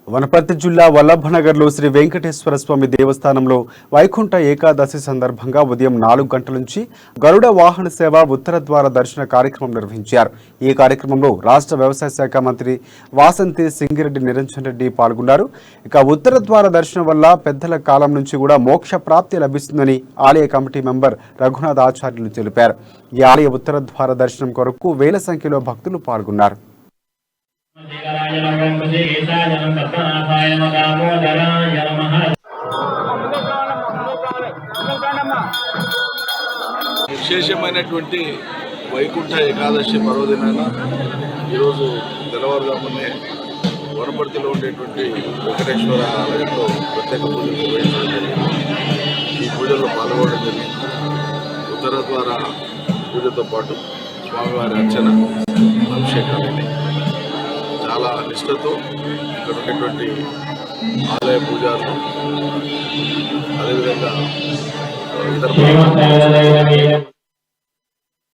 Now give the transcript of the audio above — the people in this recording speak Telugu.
వనపర్తి జిల్లా వల్లభనగర్లో శ్రీ వెంకటేశ్వర స్వామి దేవస్థానంలో వైకుంఠ ఏకాదశి సందర్భంగా ఉదయం 4 గంటల నుంచి గరుడ వాహన సేవ ఉత్తర ద్వార దర్శన కార్యక్రమం నిర్వహించారు. ఈ కార్యక్రమంలో రాష్ట్ర వ్యవసాయ శాఖ మంత్రి వాసంతి సింగిరెడ్డి నిరంజన్ రెడ్డి పాల్గొన్నారు. ఇక ఉత్తర ద్వార దర్శనం వల్ల పెద్దల కాలం నుంచి కూడా మోక్ష ప్రాప్తి లభిస్తుందని ఆలయ కమిటీ మెంబర్ రఘునాథ్ ఆచార్యులు తెలిపారు. ఈ ఆలయ ఉత్తర ద్వార దర్శనం కొరకు వేల సంఖ్యలో భక్తులు పాల్గొన్నారు. విశేషమైనటువంటి వైకుంఠ ఏకాదశి పర్వదినాన ఈరోజు తెల్లవారుజామునే వనపర్తిలో ఉండేటువంటి వెంకటేశ్వర ఆలయంలో ప్రత్యేక పూజలు నిర్వహించడం జరిగింది. ఈ పూజల్లో పాల్గొనడం జరిగింది. ఉత్తర ద్వారా పూజతో పాటు స్వామివారి అర్చన అభిషేకాలని చాలా నిష్ఠతో ఇక్కడ ఉండేటువంటి ఆలయ పూజారులు అదేవిధంగా ఇతర